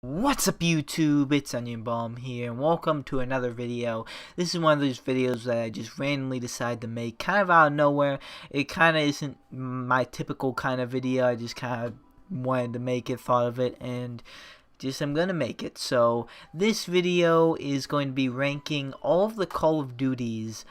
What's up YouTube, it's Onion Bomb here, and welcome to another video. This is one of those videos that I just randomly decide to make, kind of out of nowhere. It kind of isn't my typical kind of video, I just kind of wanted to make it, thought of it, and I'm gonna make it. So, this video is going to be ranking all of the Call of Duties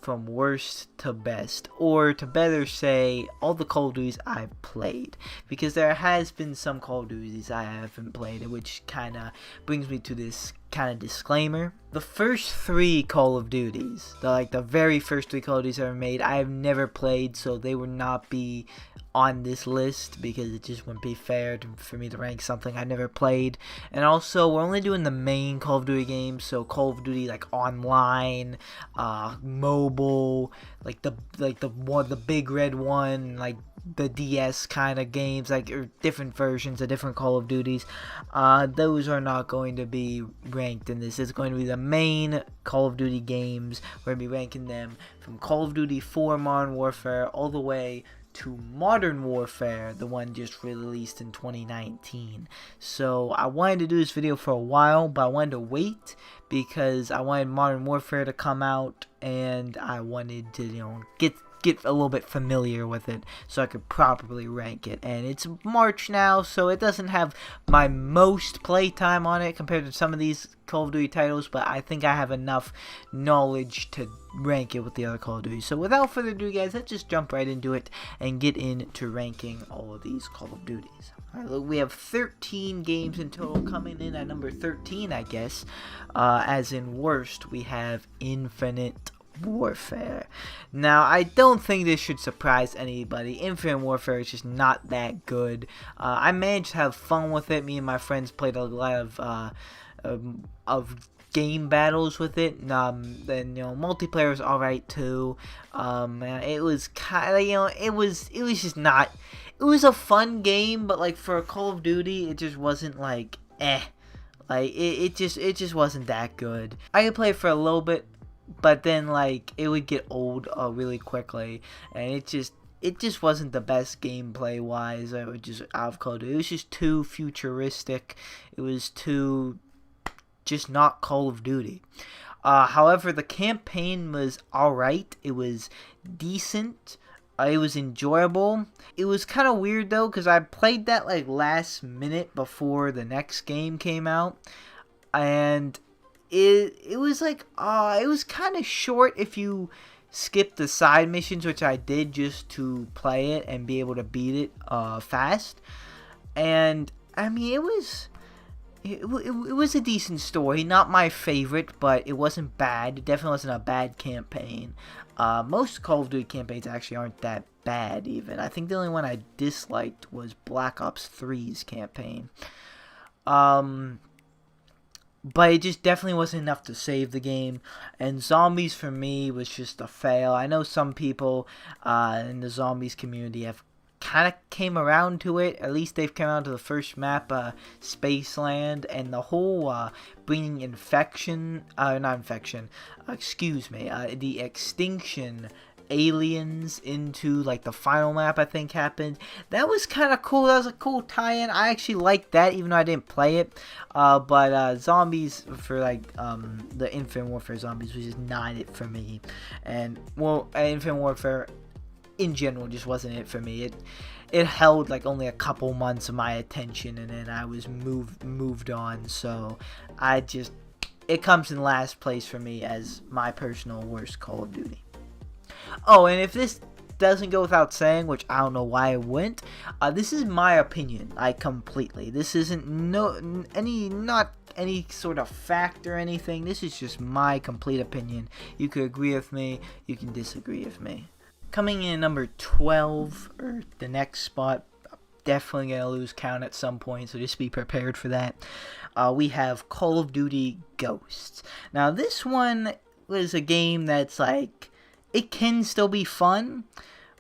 from worst to best, or to better say, all the Call of Duties I've played, because there has been some Call of Duties I haven't played, which kind of brings me to this kind of disclaimer. The first three Call of Duties, the very first three Call of Duties ever made, I have never played, so they would not be on this list because it just wouldn't be fair for me to rank something I never played. And also, we're only doing the main Call of Duty games, so Call of Duty like online, mobile, like the big red one, like the DS kind of games, like or different versions of different Call of Duties. Those are not going to be ranked in this. It's going to be the main Call of Duty games. We're going to be ranking them from Call of Duty 4 Modern Warfare all the way to Modern Warfare, the one just released in 2019. So I wanted to do this video for a while, but I wanted to wait because I wanted Modern Warfare to come out, and I wanted to, get a little bit familiar with it so I could properly rank it. And it's March now, so it doesn't have my most playtime on it compared to some of these Call of Duty titles, but I think I have enough knowledge to rank it with the other Call of Duty. So without further ado, guys, let's just jump right into it and get into ranking all of these Call of Duties. Alright, look, we have 13 games in total. Coming in at number 13, I guess, as in worst, we have Infinite Warfare. Now, I don't think this should surprise anybody. Infinite Warfare is just not that good. I managed to have fun with it. Me and my friends played a lot of game battles with it. Then multiplayer was alright too. It was kind of it was just not. It was a fun game, but like for a Call of Duty, it just wasn't like Like it just wasn't that good. I could play it for a little bit, but then like it would get old really quickly, and it just wasn't the best gameplay wise. I would just out of Call of Duty. It was just too futuristic. It was too just not Call of Duty. However, the campaign was alright. It was decent. It was enjoyable. It was kind of weird though, because I played that like last minute before the next game came out, and it was like it was kind of short if you skip the side missions, which I did just to play it and be able to beat it fast. And I mean, it was a decent story, not my favorite, but it wasn't bad. It definitely wasn't a bad campaign. Most Call of Duty campaigns actually aren't that bad even. I think the only one I disliked was Black Ops 3's campaign. But it just definitely wasn't enough to save the game. And Zombies for me was just a fail. I know some people in the Zombies community have kind of came around to it. At least they've come around to the first map, Spaceland, and the whole bringing the Extinction aliens into like the final map, I think, happened. That was kind of cool. That was a cool tie-in. I actually liked that, even though I didn't play it. But Zombies for like the Infinite Warfare Zombies was just not it for me. And well, Infinite Warfare in general just wasn't it for me. It held like only a couple months of my attention, and then I was moved on. So it comes in last place for me as my personal worst Call of Duty. Oh, and if this doesn't go without saying, which I don't know why it went, this is my opinion. Completely. This isn't not any sort of fact or anything. This is just my complete opinion. You could agree with me. You can disagree with me. Coming in number 12, or the next spot, definitely gonna lose count at some point, so just be prepared for that. We have Call of Duty Ghosts. Now, this one was a game that's like, it can still be fun,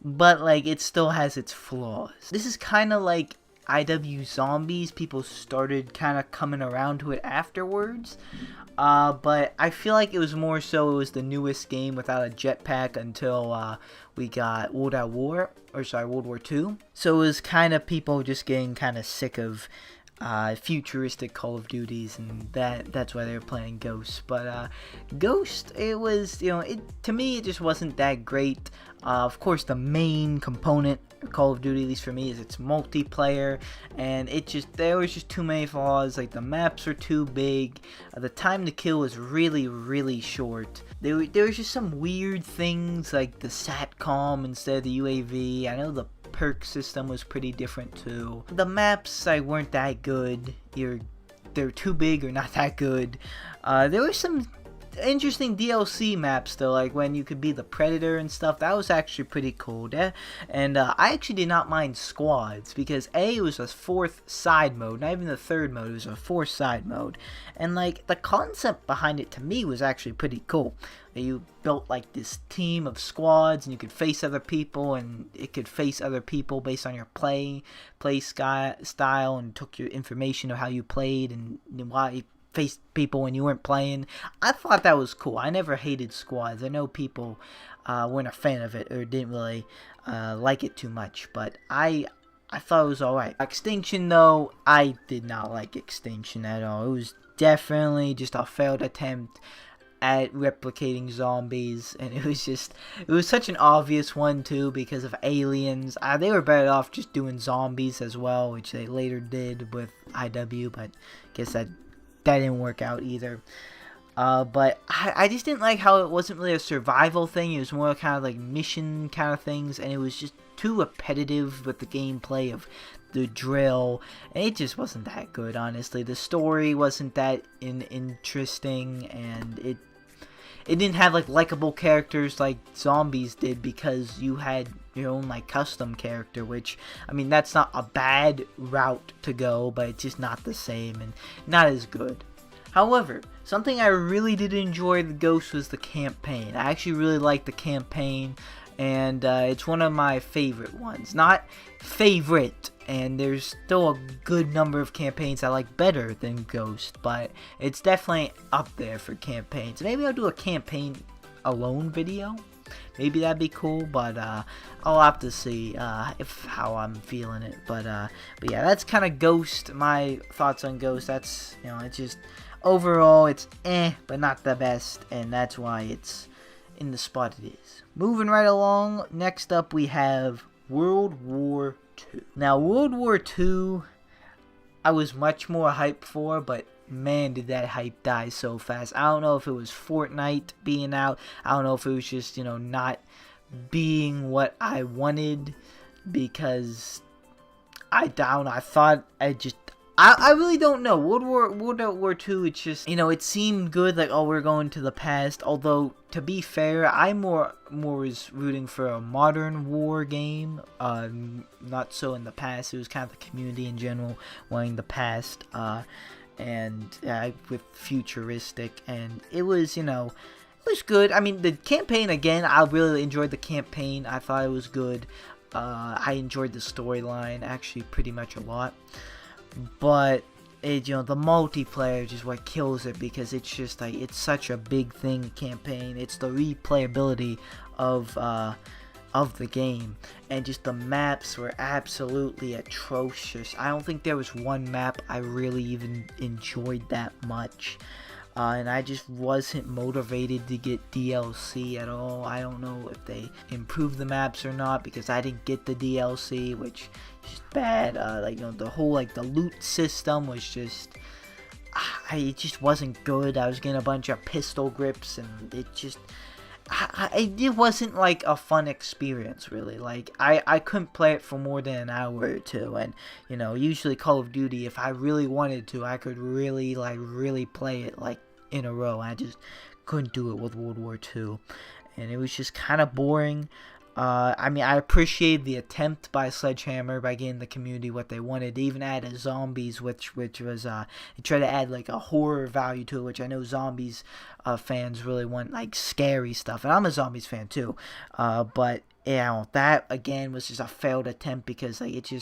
but like it still has its flaws. This is kind of like IW Zombies. People started kind of coming around to it afterwards, but I feel like it was more so it was the newest game without a jetpack until we got World War II. So it was kind of people just getting kind of sick of futuristic Call of Duties, and that's why they were playing Ghost. But Ghost, it was, to me, it just wasn't that great. Of course, the main component of Call of Duty, at least for me, is its multiplayer, and there was just too many flaws. Like, the maps were too big, the time to kill was really short. There was just some weird things, like the SATCOM instead of the UAV. I know the perk system was pretty different too. The maps weren't that good. They're too big or not that good. There were some interesting DLC maps though, like when you could be the Predator and stuff. That was actually pretty cool. And I actually did not mind squads, because it was a 4th side mode, not even the 3rd mode, it was a 4th side mode. And like, the concept behind it to me was actually pretty cool. You built like this team of squads, and you could face other people, and it could face other people based on your play style, and took your information of how you played and why you faced people when you weren't playing. I thought that was cool. I never hated squads. I know people weren't a fan of it or didn't really like it too much, but I thought it was alright. Extinction though, I did not like Extinction at all. It was definitely just a failed attempt at replicating zombies, and it was such an obvious one too, because of aliens. They were better off just doing zombies as well, which they later did with IW, but I guess that didn't work out either. But I just didn't like how it wasn't really a survival thing. It was more kind of like mission kind of things, and it was just too repetitive with the gameplay of the drill, and it just wasn't that good, honestly. The story wasn't that interesting, and it didn't have like likable characters like zombies did, because you had your own like custom character, which, I mean, that's not a bad route to go, but it's just not the same and not as good. However, something I really did enjoy the Ghost was the campaign. I actually really liked the campaign, and it's one of my favorite ones. Not favorite, and there's still a good number of campaigns I like better than Ghost, but it's definitely up there for campaigns. Maybe I'll do a campaign alone video. Maybe that'd be cool, but I'll have to see how I'm feeling it. But yeah, that's kind of Ghost. My thoughts on Ghost. That's, it's just overall it's but not the best, and that's why it's in the spot it is. Moving right along, next up we have World War II. Now, World War II, I was much more hyped for, but man, did that hype die so fast. I don't know if it was Fortnite being out. I don't know if it was just, not being what I wanted, because I really don't know. World War II, it's just, it seemed good, like, oh, we're going to the past. Although, to be fair, I more was rooting for a modern war game, not so in the past. It was kind of the community in general wanting the past, and with futuristic, and it was, it was good. I mean, the campaign, again, I really enjoyed the campaign. I thought it was good. I enjoyed the storyline, actually, pretty much a lot. But the multiplayer is just what kills it, because it's just like, it's such a big thing campaign. It's the replayability of the game, and just the maps were absolutely atrocious. I don't think there was one map I really even enjoyed that much. And I just wasn't motivated to get DLC at all. I don't know if they improved the maps or not, because I didn't get the DLC, which is just bad. The whole the loot system was just, it just wasn't good. I was getting a bunch of pistol grips, and it just, it wasn't like a fun experience, really. Like, I couldn't play it for more than an hour or two, and usually Call of Duty, if I really wanted to, I could really play it in a row. I just couldn't do it with World War II, and it was just kind of boring. I mean, I appreciate the attempt by Sledgehammer by getting the community what they wanted. They even added zombies, which was they tried to add a horror value to it, which I know zombies fans really want, scary stuff, and I'm a zombies fan too. But that again was just a failed attempt, because it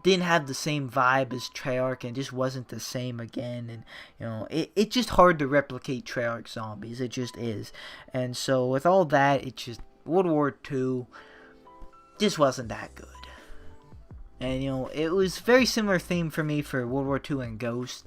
didn't have the same vibe as Treyarch, and just wasn't the same again. And it's just hard to replicate Treyarch zombies. It just is. And so with all that, it just, World War II just wasn't that good. And it was very similar theme for me for World War II and Ghost.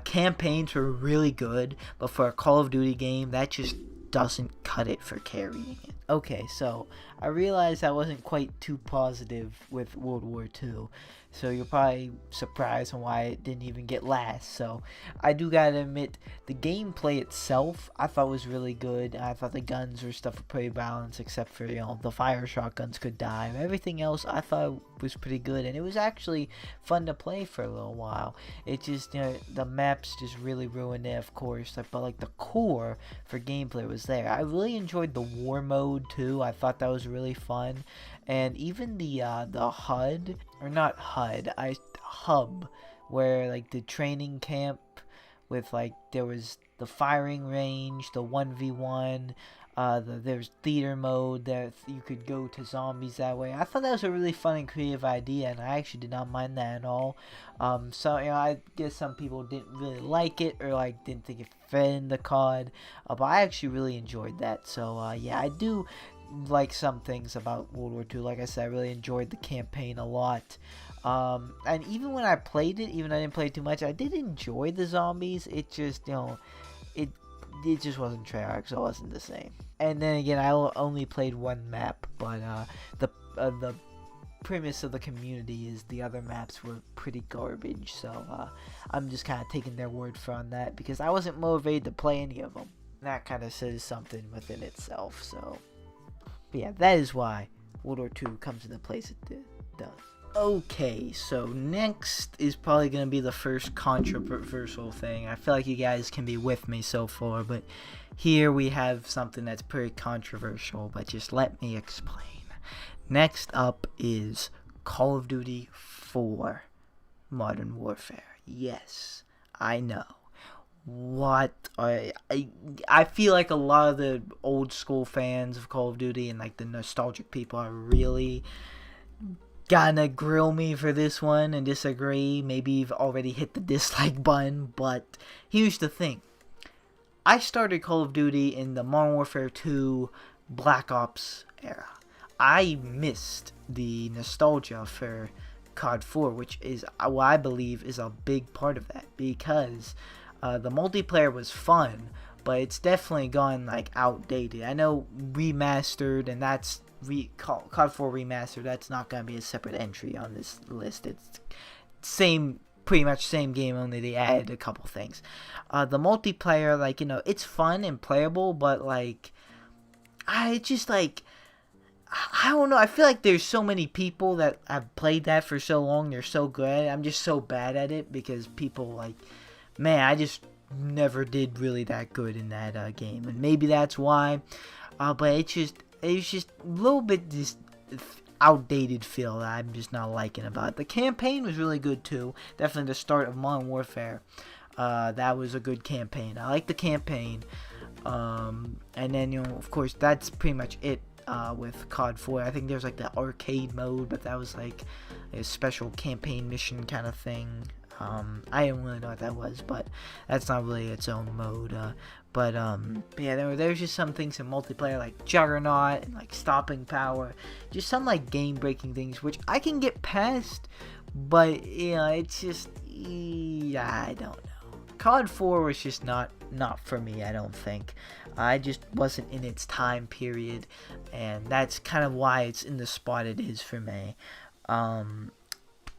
Campaigns were really good, but for a Call of Duty game, that just doesn't cut it for carrying it. Okay, so I realized I wasn't quite too positive with World War II, so you're probably surprised on why it didn't even get last. So I do gotta admit, the gameplay itself I thought was really good. I thought the guns or stuff were pretty balanced, except for the fire shotguns could die. Everything else I thought was pretty good, and it was actually fun to play for a little while. It just the maps just really ruined it, of course, but like the core for gameplay was there. I really enjoyed the war mode too. I thought that was really fun, and even the HUD, or not HUD, hub, where like the training camp with like there was the firing range, the 1v1, there's theater mode that you could go to zombies that way. I thought that was a really fun and creative idea, and I actually did not mind that at all. So I guess some people didn't really like it, or like didn't think it fit in the COD, but I actually really enjoyed that. So yeah, I do like some things about World War II. Like I said, I really enjoyed the campaign a lot. And even when I played it, even though I didn't play it too much, I did enjoy the zombies. It just, it just wasn't Treyarch, so it wasn't the same. And then again, I only played one map, but the premise of the community is the other maps were pretty garbage. So I'm just kind of taking their word for on that, because I wasn't motivated to play any of them. That kind of says something within itself. So, but yeah, that is why World War II comes into place it does. Okay, so next is probably going to be the first controversial thing. I feel like you guys can be with me so far, but here we have something that's pretty controversial, but just let me explain. Next up is Call of Duty 4 Modern Warfare. Yes, I know. I feel like a lot of the old school fans of Call of Duty and like the nostalgic people are really gonna grill me for this one and disagree. Maybe you've already hit the dislike button, but here's the thing. I started Call of Duty in the Modern Warfare 2 Black Ops era. I missed the nostalgia for COD4, which is what I believe is a big part of that, because the multiplayer was fun, but it's definitely gone like outdated. I know remastered, and that's COD4 remastered, that's not going to be a separate entry on this list. It's pretty much same game, only they added a couple things. The multiplayer, like, it's fun and playable, but like, I don't know, I feel like there's so many people that have played that for so long, they're so good at it. I'm just so bad at it, because people like, man, I just never did really that good in that game, and maybe that's why, but it's just a little bit just outdated feel that I'm just not liking about it. The campaign was really good too. Definitely the start of Modern Warfare. That was a good campaign. I like the campaign. And then, of course, that's pretty much it with COD4. I think there's like the arcade mode, but that was like a special campaign mission kind of thing. I didn't really know what that was, but that's not really its own mode. But yeah, there's just some things in multiplayer like Juggernaut and like stopping power, just some like game-breaking things which I can get past, but it's just, I don't know. COD 4 was just not for me, I don't think. I just wasn't in its time period, and that's kind of why it's in the spot it is for me.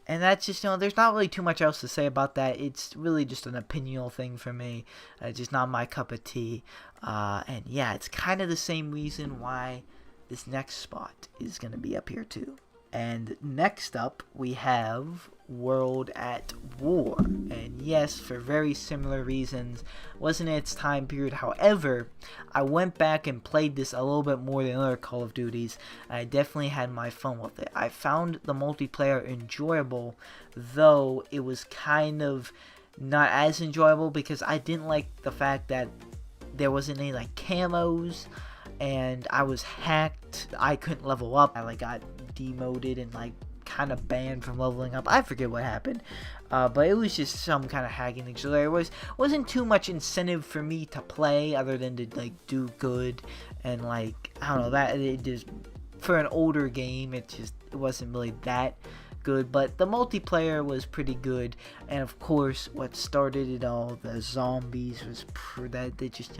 And that's just, there's not really too much else to say about that. It's really just an opinional thing for me. It's just not my cup of tea. And yeah, it's kind of the same reason why this next spot is going to be up here too. And next up, we have World at War. And yes, for very similar reasons, wasn't in its time period. However, I went back and played this a little bit more than other Call of Duties. I definitely had my fun with it. I found the multiplayer enjoyable, though it was kind of not as enjoyable because I didn't like the fact that there wasn't any like camos, and I was hacked. I couldn't level up. I like got demoted and like kind of banned from leveling up. I forget what happened, but it was just some kind of hacking thing. So there wasn't too much incentive for me to play other than to like do good, and like I don't know, that it just, for an older game, it wasn't really that good, but the multiplayer was pretty good. And of course, what started it all, the zombies, was that they just,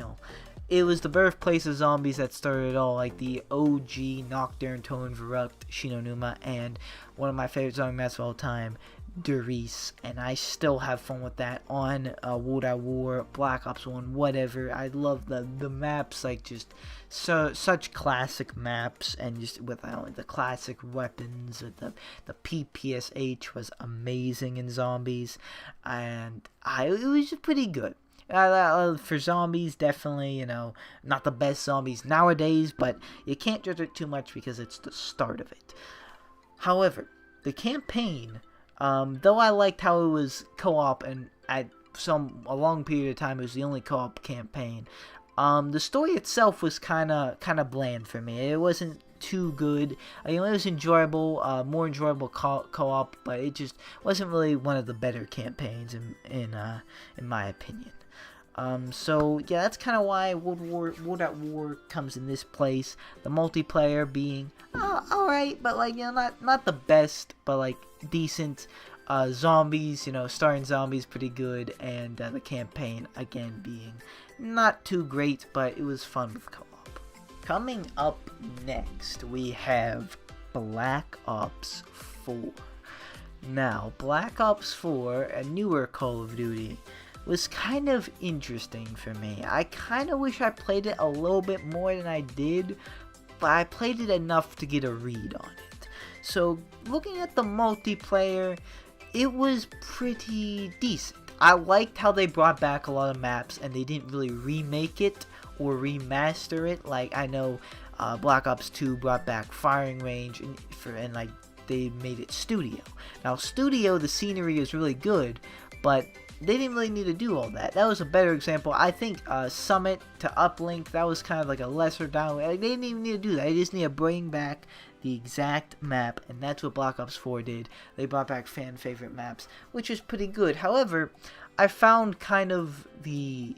it was the birthplace of zombies that started it all, like the OG Nocturne, Tone, Verupt, Shinonuma, and one of my favorite zombie maps of all time, Derice. And I still have fun with that on World at War, Black Ops 1, whatever. I love the maps, like just such classic maps, and just with the classic weapons. The PPSH was amazing in zombies, and it was just pretty good. For zombies, definitely, not the best zombies nowadays, but you can't judge it too much because it's the start of it. However, the campaign, though I liked how it was co-op, and at a long period of time it was the only co-op campaign, the story itself was kind of bland for me. It wasn't too good. It was enjoyable, more enjoyable co-op, but it just wasn't really one of the better campaigns in my opinion. So yeah, that's kind of why World at War comes in this place. The multiplayer being alright, but like, not the best, but like decent. Zombies, starring zombies, pretty good, and the campaign again being not too great, but it was fun with co-op. Coming up next, we have Black Ops 4. Now, Black Ops 4, a newer Call of Duty, was kind of interesting for me. I kind of wish I played it a little bit more than I did, but I played it enough to get a read on it. So, looking at the multiplayer, it was pretty decent. I liked how they brought back a lot of maps, and they didn't really remake it or remaster it. Like, I know Black Ops 2 brought back firing range, and like they made it studio. Now, studio, the scenery is really good, but they didn't really need to do all that. That was a better example. I think Summit to Uplink, that was kind of like a lesser down. They didn't even need to do that. They just need to bring back the exact map, and that's what Black Ops 4 did. They brought back fan favorite maps, which is pretty good. However, I found kind of the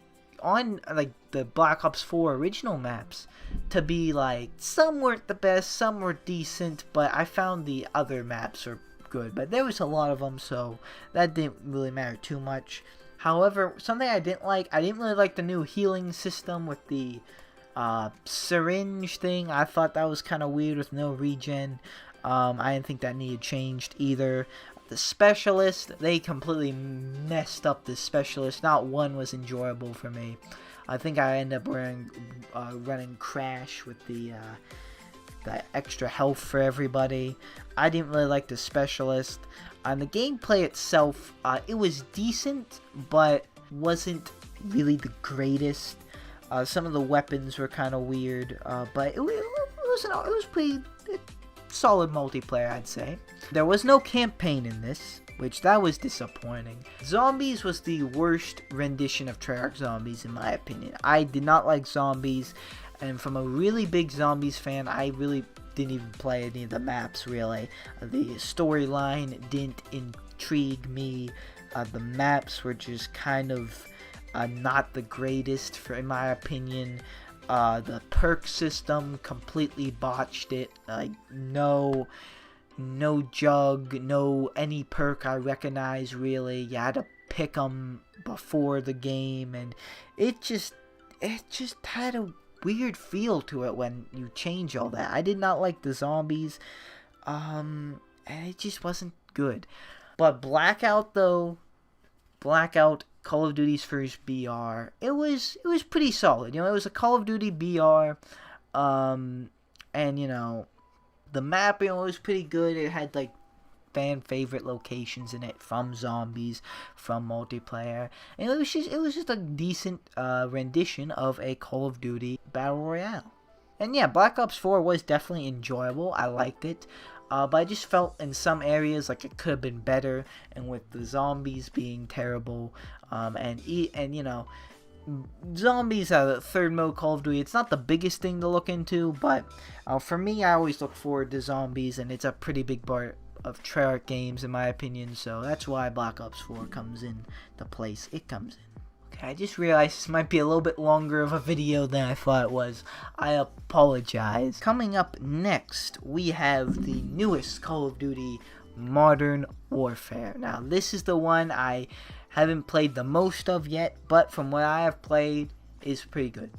Black Ops 4 original maps to be like, some weren't the best, some were decent, but I found the other maps are good. But there was a lot of them, so that didn't really matter too much. However, something I didn't really like the new healing system with the syringe thing. I thought that was kind of weird with no regen. I didn't think that needed changed either. The specialist, they completely messed up the specialist. Not one was enjoyable for me. I think I ended up running Crash with the extra health for everybody. I didn't really like the specialist. On the gameplay itself, it was decent, but wasn't really the greatest. Some of the weapons were kind of weird, but it was pretty solid multiplayer, I'd say. There was no campaign in this, which that was disappointing. Zombies was the worst rendition of Treyarch Zombies in my opinion. I did not like zombies, and from a really big zombies fan, I really didn't even play any of the maps really. The storyline didn't intrigue me. The maps were just kind of not the greatest in my opinion. The perk system completely botched it. Like no jug, no any perk I recognize really. You had to pick them before the game, and it just had a weird feel to it when you change all that. I did not like the zombies, and it just wasn't good. But Blackout though, Call of Duty's first BR, it was pretty solid. It was a Call of Duty BR, and the map, was pretty good. It had like fan favorite locations in it, from zombies, from multiplayer, and it was just a decent rendition of a Call of Duty Battle Royale. And yeah, Black Ops 4 was definitely enjoyable. I liked it. But I just felt in some areas like it could have been better, and with the zombies being terrible, and zombies are the third mode Call of Duty. It's not the biggest thing to look into, but for me, I always look forward to zombies, and it's a pretty big part of Treyarch games in my opinion, so that's why Black Ops 4 comes in the place it comes in. Okay, I just realized this might be a little bit longer of a video than I thought it was. I apologize. Coming up next, we have the newest Call of Duty, Modern Warfare. Now, this is the one I haven't played the most of yet, but from what I have played, is pretty good.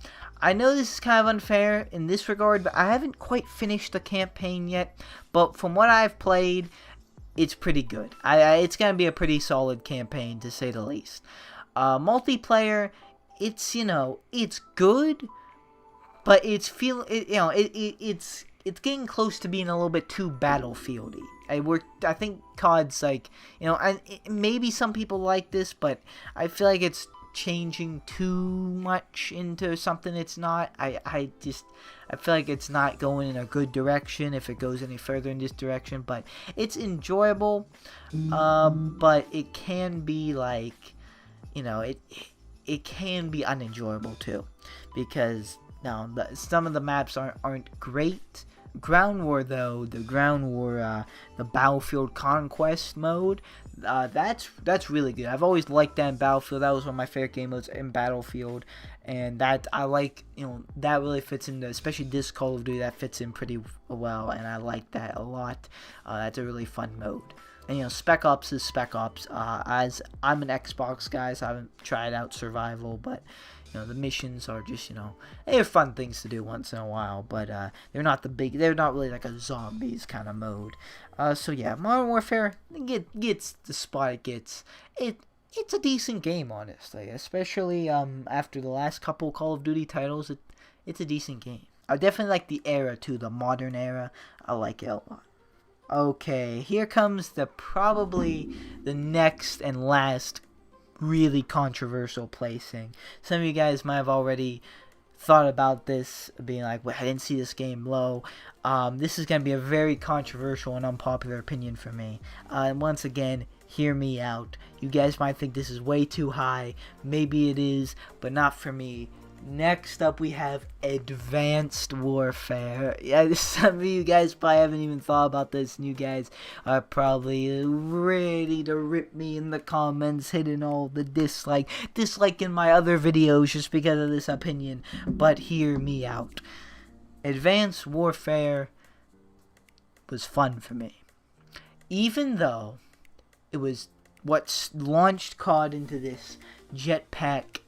I know this is kind of unfair in this regard, but I haven't quite finished the campaign yet, but from what I've played, it's pretty good. It's going to be a pretty solid campaign, to say the least. Multiplayer, it's, it's good, but it's it's getting close to being a little bit too Battlefieldy. I think COD's like, maybe some people like this, but I feel like it's changing too much into something it's not. I feel like it's not going in a good direction if it goes any further in this direction, but it's enjoyable. But it can be like, it can be unenjoyable too, because some of the maps aren't great. Ground War, though, the Battlefield Conquest mode, that's really good. I've always liked that in Battlefield. That was one of my favorite game modes in Battlefield, and that I like. That really fits into, especially this Call of Duty. That fits in pretty well, and I like that a lot. That's a really fun mode. And Spec Ops is Spec Ops. As I'm an Xbox guy, so I haven't tried out Survival, but the missions are just, they're fun things to do once in a while, but they're not really like a zombies kind of mode. So yeah, Modern Warfare gets the spot it gets. It's a decent game, honestly, especially after the last couple Call of Duty titles. It's a decent game. I definitely like the era too, the modern era. I like it a lot. Okay, here comes probably the next and last really controversial placing. Some of you guys might have already thought about this, being like, well, I didn't see this game low. This is going to be a very controversial and unpopular opinion for me. And once again, hear me out. You guys might think this is way too high. Maybe it is, but not for me. Next up, we have Advanced Warfare. Yeah, some of you guys probably haven't even thought about this, and you guys are probably ready to rip me in the comments, hitting all the disliking my other videos just because of this opinion. But hear me out. Advanced Warfare was fun for me, even though it was what launched COD into this jetpack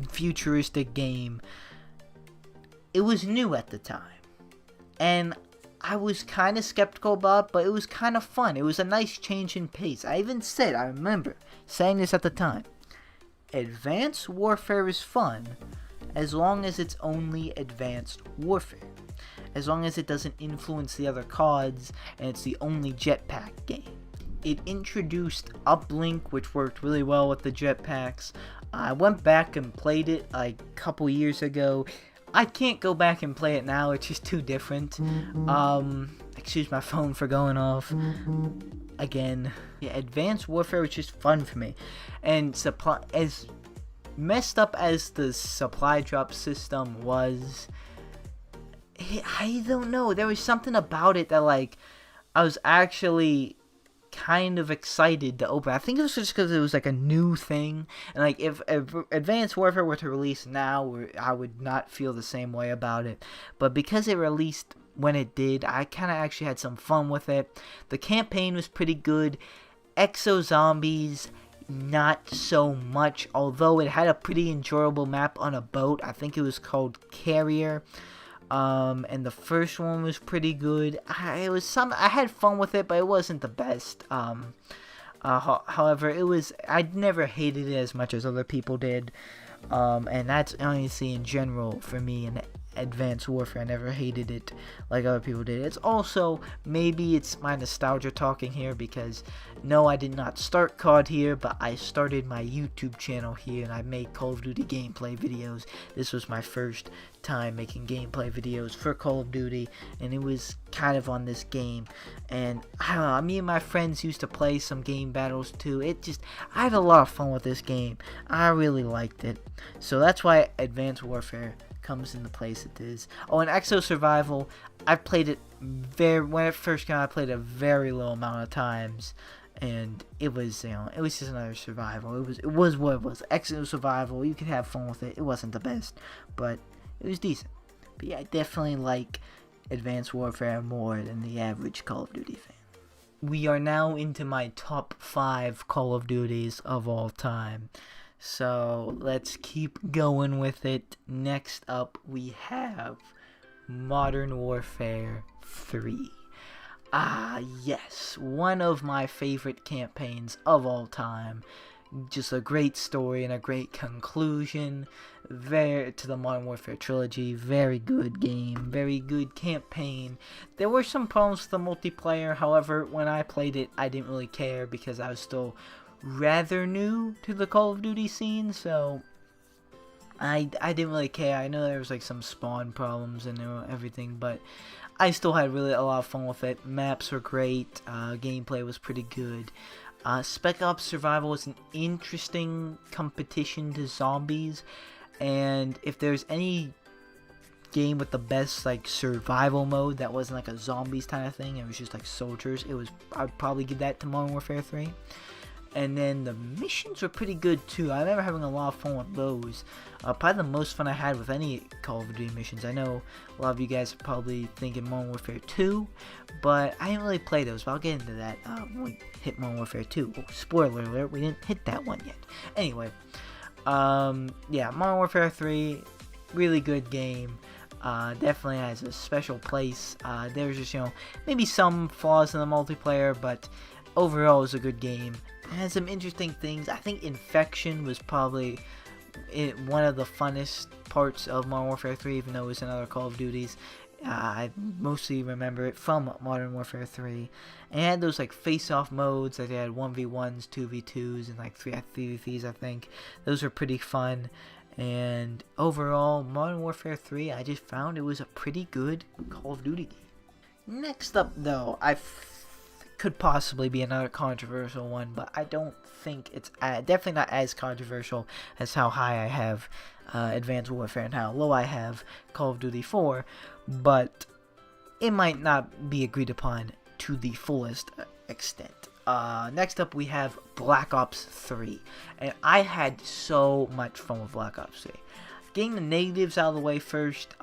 futuristic game. It was new at the time, and I was kind of skeptical about it, but it was kind of fun. It was a nice change in pace. I remember saying this at the time, Advanced Warfare is fun as long as it's only Advanced Warfare, as long as it doesn't influence the other CODs and it's the only jetpack game. It introduced Uplink, which worked really well with the jetpacks. I went back and played it like a couple years ago. I can't go back and play it now. It's just too different. Excuse my phone for going off again. Yeah, Advanced Warfare was just fun for me. And as messed up as the supply drop system was, I don't know. There was something about it that, like, I was actually kind of excited to open. I think it was just because it was like a new thing, and like if Advanced Warfare were to release now, I would not feel the same way about it. But because it released when it did, I kind of actually had some fun with it. The campaign was pretty good. Exo Zombies, not so much, although it had a pretty enjoyable map on a boat. I think it was called Carrier. And the first one was pretty good. I had fun with it, but it wasn't the best. However, I'd never hated it as much as other people did. And that's honestly in general for me in Advanced Warfare. I never hated it like other people did. It's also, maybe it's my nostalgia talking here, because no, I did not start COD here, but I started my YouTube channel here and I made Call of Duty gameplay videos. This was my first time making gameplay videos for Call of Duty, and it was kind of on this game. And I don't know, me and my friends used to play some game battles too. I had a lot of fun with this game. I really liked it. So that's why Advanced Warfare comes into place it is. Oh, and Exo Survival, I played it when it first came out. I played it a very low amount of times, and it was, it was just another survival. It was what it was. Exo Survival, you could have fun with it. It wasn't the best, but it was decent. But yeah, I definitely like Advanced Warfare more than the average Call of Duty fan. we are now into my top 5 Call of Duties of all time. So let's keep going with it. Next up, we have Modern Warfare 3. Ah, yes, one of my favorite campaigns of all time. Just a great story and a great conclusion to the Modern Warfare trilogy. Very good game, very good campaign. There were some problems with the multiplayer. However, when I played it, I didn't really care because I was still rather new to the Call of Duty scene, so I didn't really care. I know there was like some spawn problems and everything, but I still had really a lot of fun with it. Maps were great, gameplay was pretty good. Spec Ops Survival is an interesting competition to zombies, and if there's any game with the best like survival mode that wasn't like a zombies kind of thing, it was just like soldiers, I'd probably give that to Modern Warfare 3. And then the missions were pretty good too. I remember having a lot of fun with those. Probably the most fun I had with any Call of Duty missions. I know a lot of you guys are probably thinking Modern Warfare 2, but I didn't really play those. But I'll get into that when we hit Modern Warfare 2. Oh, spoiler alert, we didn't hit that one yet. Anyway, yeah, Modern Warfare 3, really good game. Definitely has a special place. There's just, maybe some flaws in the multiplayer, but overall, it was a good game. It had some interesting things. I think Infection was probably one of the funnest parts of Modern Warfare 3, even though it was in other Call of Duties. I mostly remember it from Modern Warfare 3. And it had those like face-off modes, like they had 1v1s, 2v2s, and like 3v3s, I think. Those were pretty fun. And overall, Modern Warfare 3, I just found it was a pretty good Call of Duty game. Next up, though, could possibly be another controversial one, but I don't think it's definitely not as controversial as how high I have Advanced Warfare and how low I have Call of Duty 4, but it might not be agreed upon to the fullest extent. Next up, we have Black Ops 3, and I had so much fun with Black Ops 3. Getting the negatives out of the way first,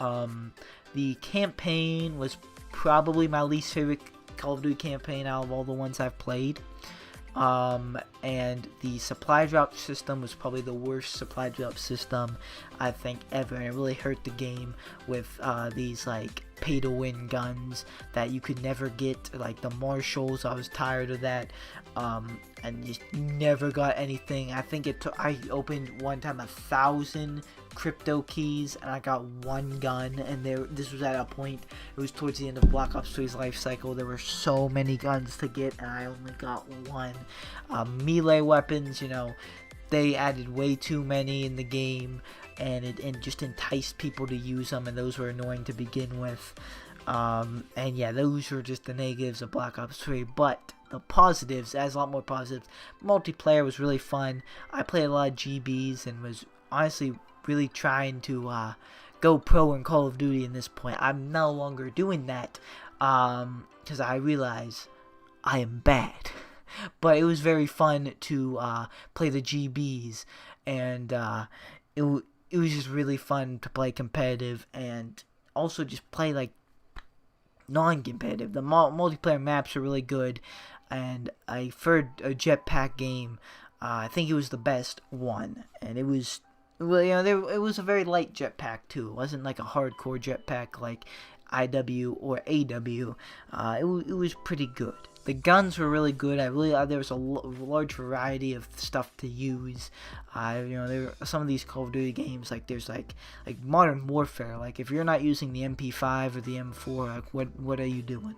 the campaign was probably my least favorite Call of Duty campaign out of all the ones I've played, and the supply drop system was probably the worst supply drop system I think ever, and it really hurt the game with these like pay to win guns that you could never get, like the Marshalls. I was tired of that, and just never got anything. I think I opened one time 1,000 crypto keys and I got one gun, and this was at a point, it was towards the end of Black Ops 3's life cycle. There were so many guns to get and I only got one. Melee weapons, they added way too many in the game, and it just enticed people to use them, and those were annoying to begin with. And yeah, those were just the negatives of Black Ops 3, but the positives, it has a lot more positives. Multiplayer was really fun. I played a lot of GBs and was honestly really trying to go pro in Call of Duty in this point. I'm no longer doing that because I realize I am bad. But it was very fun to play the GBs, and it was just really fun to play competitive and also just play like non-competitive. The multiplayer maps are really good, and for a jetpack game, I think it was the best one, and it was. Well, it was a very light jetpack too. It wasn't like a hardcore jetpack like IW or AW. It was pretty good. The guns were really good. There was a large variety of stuff to use. There were some of these Call of Duty games, like there's like Modern Warfare. Like if you're not using the MP5 or the M4, like what are you doing?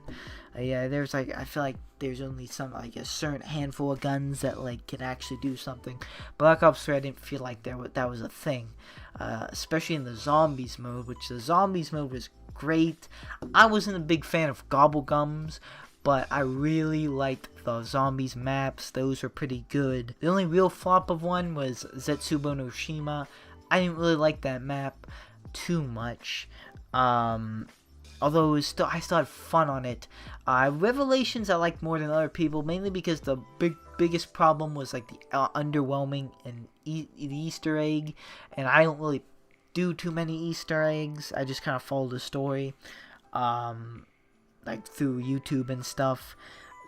Yeah, there's like, I feel like there's only like a certain handful of guns that like can actually do something. Black Ops 3, I didn't feel like that was a thing, especially in the zombies mode, which the zombies mode was great. I wasn't a big fan of Gobblegums, but I really liked the zombies maps. Those were pretty good. The only real flop of one was Zetsubo no Shima. I didn't really like that map too much. Although I still had fun on it. Revelations I liked more than other people, mainly because the biggest problem was like the underwhelming and the Easter egg, and I don't really do too many Easter eggs. I just kind of follow the story, like through YouTube and stuff.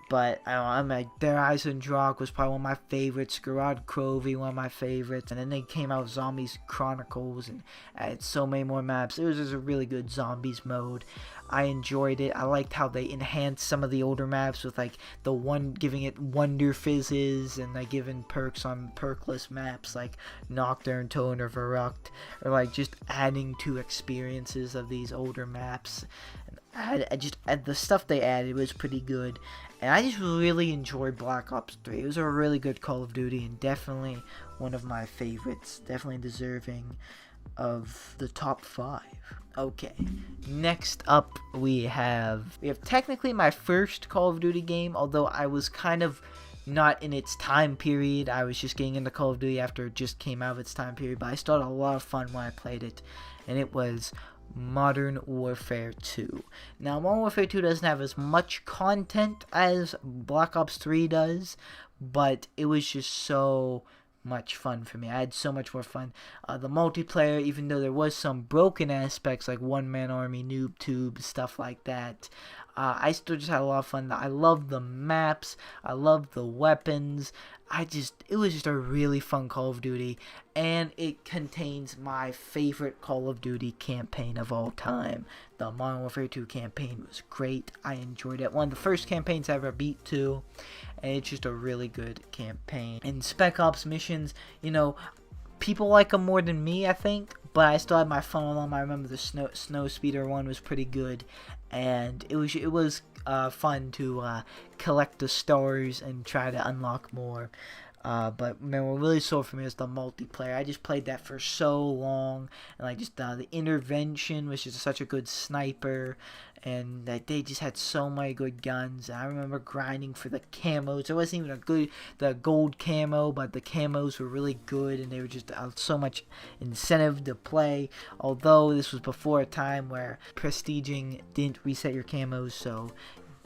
But I don't know, I'm like, Their Eyes and Drawk was probably one of my favorites. Garad Crovey, one of my favorites. And then they came out with Zombies Chronicles and added so many more maps. It was just a really good zombies mode. I enjoyed it. I liked how they enhanced some of the older maps with like the one giving it wonder fizzes and like giving perks on perkless maps like Nocturne, Tone, or Verruct, or like just adding to experiences of these older maps. The stuff they added was pretty good, and I just really enjoyed Black Ops 3. It was a really good Call of Duty, and definitely one of my favorites. Definitely deserving of the top 5. Okay, next up we have technically my first Call of Duty game, although I was kind of not in its time period. I was just getting into Call of Duty after it just came out of its time period, but I still had a lot of fun when I played it, and it was Modern Warfare 2. Now, Modern Warfare 2 doesn't have as much content as Black Ops 3 does, but it was just so much fun for me. I had so much more fun. The multiplayer, even though there was some broken aspects like one-man army, noob tube, stuff like that, I still just had a lot of fun. I love the maps. I love the weapons. It was just a really fun Call of Duty, and it contains my favorite Call of Duty campaign of all time. The Modern Warfare 2 campaign was great. I enjoyed it. One of the first campaigns I ever beat too, and it's just a really good campaign. And Spec Ops missions, people like them more than me, I think, but I still had my fun with them. I remember the snow speeder one was pretty good, and it was fun to collect the stars and try to unlock more. But man, what really sold for me was the multiplayer. I just played that for so long, and like just the intervention was just such a good sniper, and that they just had so many good guns. And I remember grinding for the camos. It wasn't even the gold camo, but the camos were really good, and they were just so much incentive to play. Although this was before a time where prestiging didn't reset your camos, so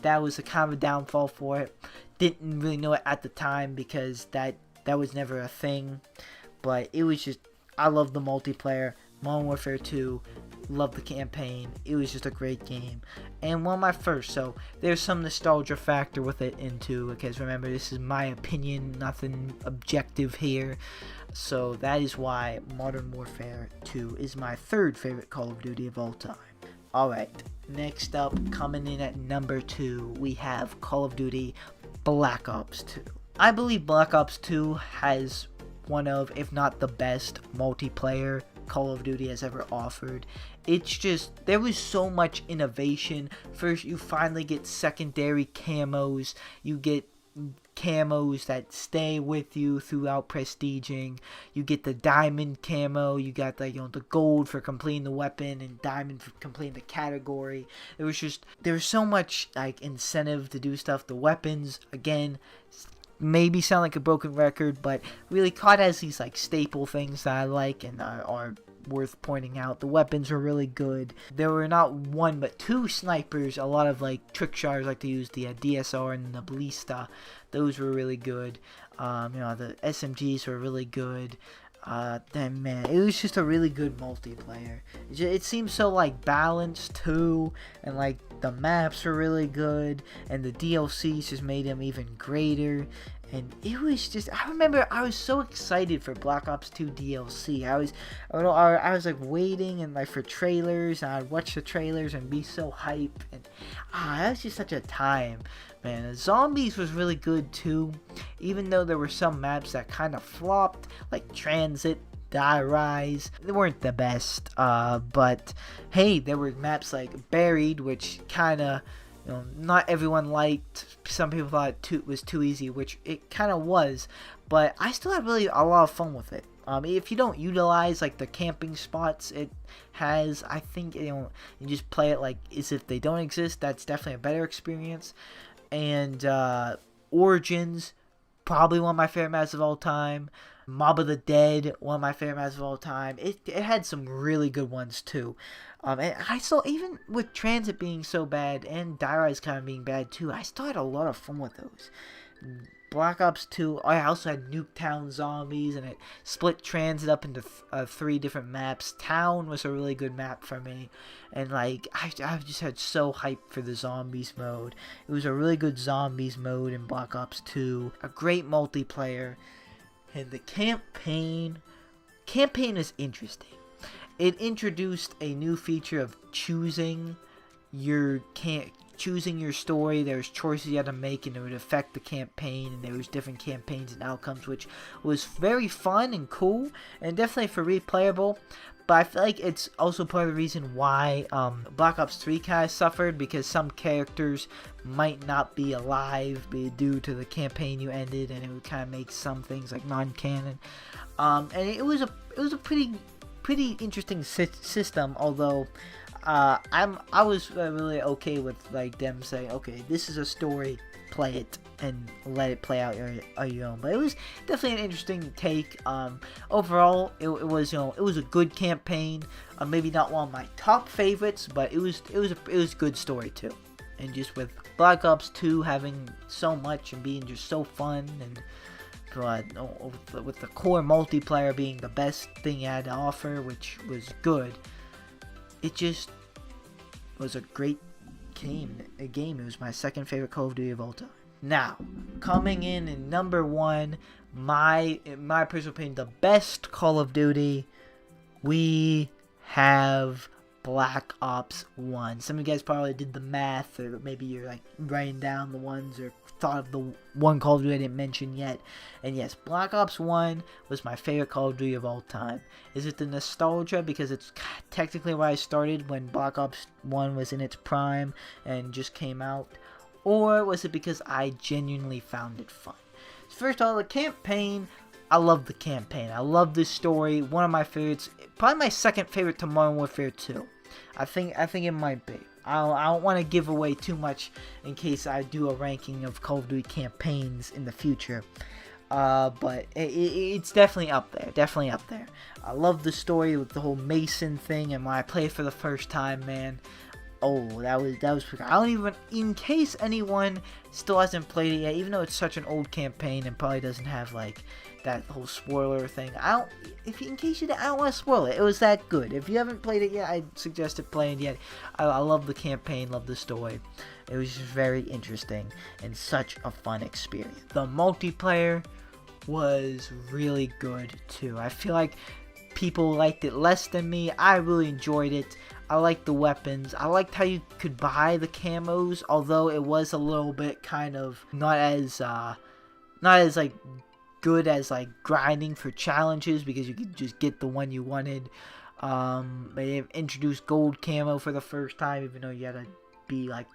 that was a kind of a downfall for it. Didn't really know it at the time because that was never a thing, but it was just, I love the multiplayer. Modern Warfare 2, love the campaign. It was just a great game, and one of my first, so there's some nostalgia factor with it into, because remember, this is my opinion, nothing objective here, so that is why Modern Warfare 2 is my third favorite Call of Duty of all time. Alright, next up, coming in at number 2, we have Call of Duty Black Ops 2. I believe Black Ops 2 has one of, if not the best, multiplayer Call of Duty has ever offered. It's just, there was so much innovation. First, you finally get secondary camos. You get camos that stay with you throughout prestiging. You get the diamond camo. You got the the gold for completing the weapon and diamond for completing the category. There was so much like incentive to do stuff. The weapons, again, maybe sound like a broken record, but really COD has these like staple things that I like and are worth pointing out. The weapons were really good. There were not one but two snipers. A lot of like trick shotters like to use the DSR and the ballista. Those were really good. The SMGs were really good. Then man, it was just a really good multiplayer. It seems so like balanced too, and like the maps were really good, and the DLCs just made them even greater. And it was just, I remember I was so excited for Black Ops 2 DLC. I was like waiting and like for trailers, and I'd watch the trailers and be so hyped. And that was just such a time, man. The zombies was really good too, even though there were some maps that kind of flopped, like Transit, Die Rise. They weren't the best, but hey, there were maps like Buried, which kind of, not everyone liked. Some people thought it was too easy, which it kind of was, but I still had really a lot of fun with it. If you don't utilize like the camping spots it has, I think you just play it like as if they don't exist. That's definitely a better experience. And Origins, probably one of my favorite maps of all time. Mob of the Dead, one of my favorite maps of all time. It had some really good ones too. And I saw, even with Transit being so bad and Die Rise kind of being bad too, I still had a lot of fun with those. Black Ops 2, I also had Nuketown Zombies, and it split transit up into 3 different maps. Town was a really good map for me, and like I just had so hyped for the Zombies mode. It was a really good Zombies mode in Black Ops 2, a great multiplayer, and the campaign is interesting. It introduced a new feature of choosing your story. There's choices you had to make, and it would affect the campaign, and there was different campaigns and outcomes, which was very fun and cool, and definitely for replayable. But I feel like it's also part of the reason why Black Ops 3 kind of suffered, because some characters might not be alive due to the campaign you ended, and it would kind of make some things like non-canon. And it was a pretty interesting system, although I was really okay with like them saying, okay, this is a story, play it and let it play out your own. But it was definitely an interesting take. Overall, it was a good campaign. Maybe not one of my top favorites, but it was a good story too. And just with Black Ops 2 having so much and being just so fun, and with the core multiplayer being the best thing it had to offer, which was good, it just was a great game. It was my second favorite Call of Duty of all time. Now, coming in number 1, in my personal opinion, the best Call of Duty, we have Black Ops 1. Some of you guys probably did the math, or maybe you're like writing down the ones, or thought of the one Call of Duty I didn't mention yet. And yes, Black Ops 1 was my favorite Call of Duty of all time. Is it the nostalgia because it's technically where I started when Black Ops 1 was in its prime and just came out? Or was it because I genuinely found it fun? First of all, the campaign, I love the campaign. I love this story. One of my favorites, probably my second favorite to Modern Warfare 2. I think it might be. I don't want to give away too much in case I do a ranking of Call of Duty campaigns in the future. But it's definitely up there. Definitely up there. I love the story with the whole Mason thing, and when I played for the first time, man, oh, that was. I don't even, in case anyone still hasn't played it yet, even though it's such an old campaign and probably doesn't have like that whole spoiler thing. I don't want to spoil it. It was that good. If you haven't played it yet, I suggest playing it yet. I love the campaign, love the story. It was just very interesting and such a fun experience. The multiplayer was really good too. I feel like people liked it less than me. I really enjoyed it. I liked the weapons. I liked how you could buy the camos, although it was a little bit kind of not as like good as like grinding for challenges, because you could just get the one you wanted. They introduced gold camo for the first time, even though you had to be like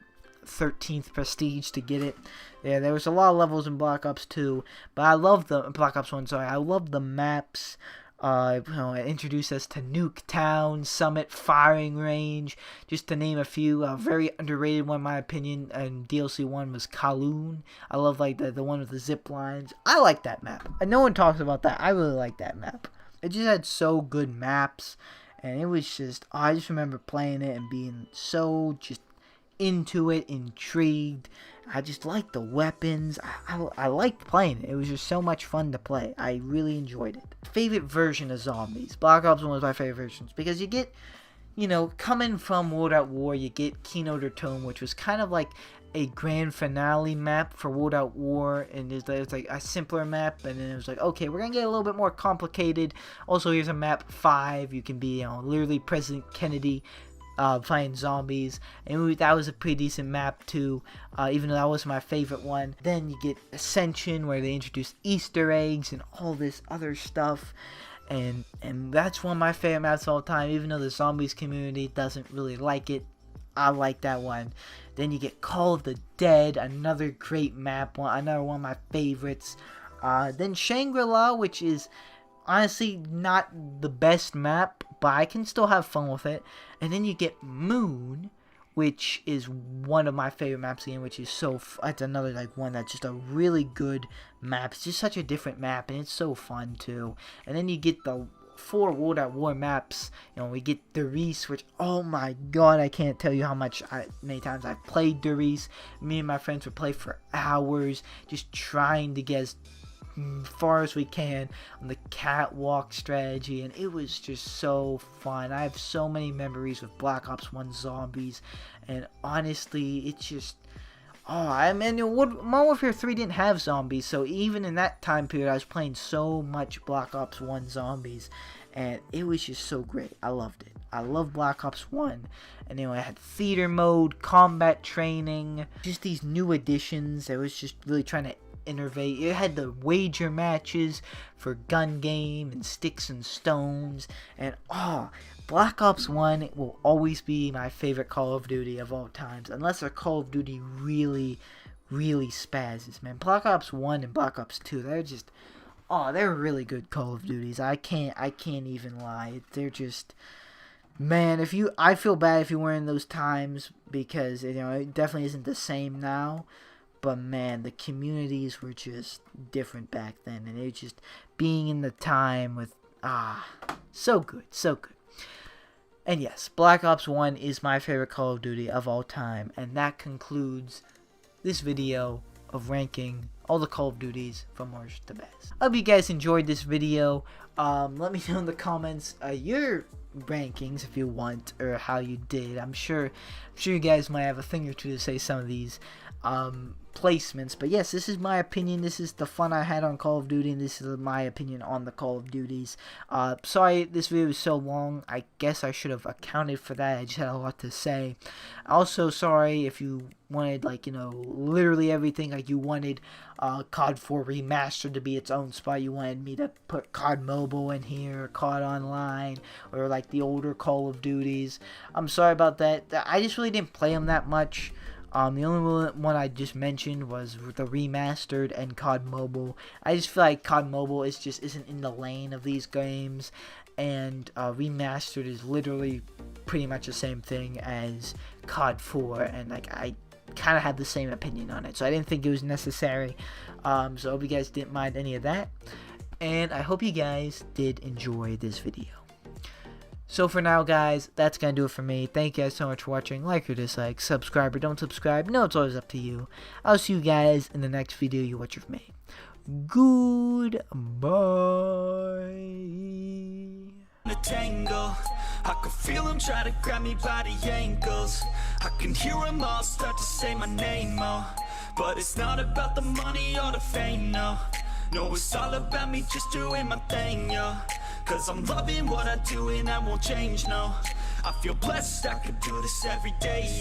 13th prestige to get it. Yeah, there was a lot of levels in Black Ops 2, but I love the Black Ops 1. Sorry, I love the maps. It introduced us to Nuketown, Summit, Firing Range, just to name a few. Very underrated one in my opinion, and DLC 1 was Kowloon. I love like the one with the zip lines. I like that map. And no one talks about that. I really like that map. It just had so good maps, and it was just, I just remember playing it and being so just into it, intrigued. I just liked the weapons. I liked playing it. It was just so much fun to play. I really enjoyed it. Favorite version of zombies. Black Ops 1 was my favorite versions, because you get, coming from World at War, you get Kino der Tome, which was kind of like a grand finale map for World at War, and it's like a simpler map, and then it was like, okay, we're gonna get a little bit more complicated. Also, here's a map 5. You can be, literally President Kennedy fighting zombies, and that was a pretty decent map too, even though that wasn't my favorite one. Then you get Ascension, where they introduce Easter eggs and all this other stuff, and that's one of my favorite maps of all time, even though the zombies community doesn't really like it. I like that one. Then you get Call of the Dead, another great map, another one of my favorites. Then Shangri-La, which is honestly not the best map, but I can still have fun with it. And then you get Moon, which is one of my favorite maps again, which is that's another like one that's just a really good map. It's just such a different map, and it's so fun too. And then you get the 4 World at War maps. You know, we get Derice, which, oh my god, I can't tell you how many times I've played Derice. Me and my friends would play for hours, just trying to get as far as we can on the catwalk strategy, and it was just so fun. I have so many memories with Black Ops 1 Zombies, and honestly, it's just, oh, I mean, Modern Warfare 3 didn't have zombies, so even in that time period, I was playing so much Black Ops 1 Zombies, and it was just so great. I loved it. I love Black Ops 1, and I had theater mode, combat training, just these new additions. I was just really trying to innovate. It had the wager matches for gun game and sticks and stones, and Black Ops 1 will always be my favorite Call of Duty of all times, unless a Call of Duty really spazzes, man. Black Ops 1 and Black Ops 2, they're just, they're really good Call of Duties. I can't even lie. They're just, man, I feel bad if you were in those times, because, you know, it definitely isn't the same now. But man, the communities were just different back then, and it just being in the time with, so good. And yes, Black Ops 1 is my favorite Call of Duty of all time, and that concludes this video of ranking all the Call of Duties from worst to best. I hope you guys enjoyed this video. Let me know in the comments your rankings if you want, or how you did. I'm sure you guys might have a thing or two to say some of these placements, but yes, this is my opinion. This is the fun I had on Call of Duty, and this is my opinion on the Call of Duties. Sorry this video was so long. I guess I should have accounted for that. I just had a lot to say. Also, sorry if you wanted, like, you know, literally everything. Like, you wanted COD4 Remastered to be its own spot. You wanted me to put COD Mobile in here, or COD Online, or like the older Call of Duties. I'm sorry about that. I just really didn't play them that much. The only one I just mentioned was the Remastered and COD Mobile. I just feel like COD Mobile isn't in the lane of these games, and Remastered is literally pretty much the same thing as COD 4, and like I kind of had the same opinion on it, so I didn't think it was necessary. So I hope you guys didn't mind any of that, and I hope you guys did enjoy this video. So for now, guys, that's going to do it for me. Thank you guys so much for watching. Like or dislike, subscribe or don't subscribe. No, it's always up to you. I'll see you guys in the next video you watch of me. Goodbye. The tangle, I can feel them try to grab me by the ankles. I can hear them all start to say my name, but it's not about the money or the fame, no. No, it's all about me just doing my thing, yo. Cause I'm loving what I do and I won't change, no. I feel blessed, I could do this every day.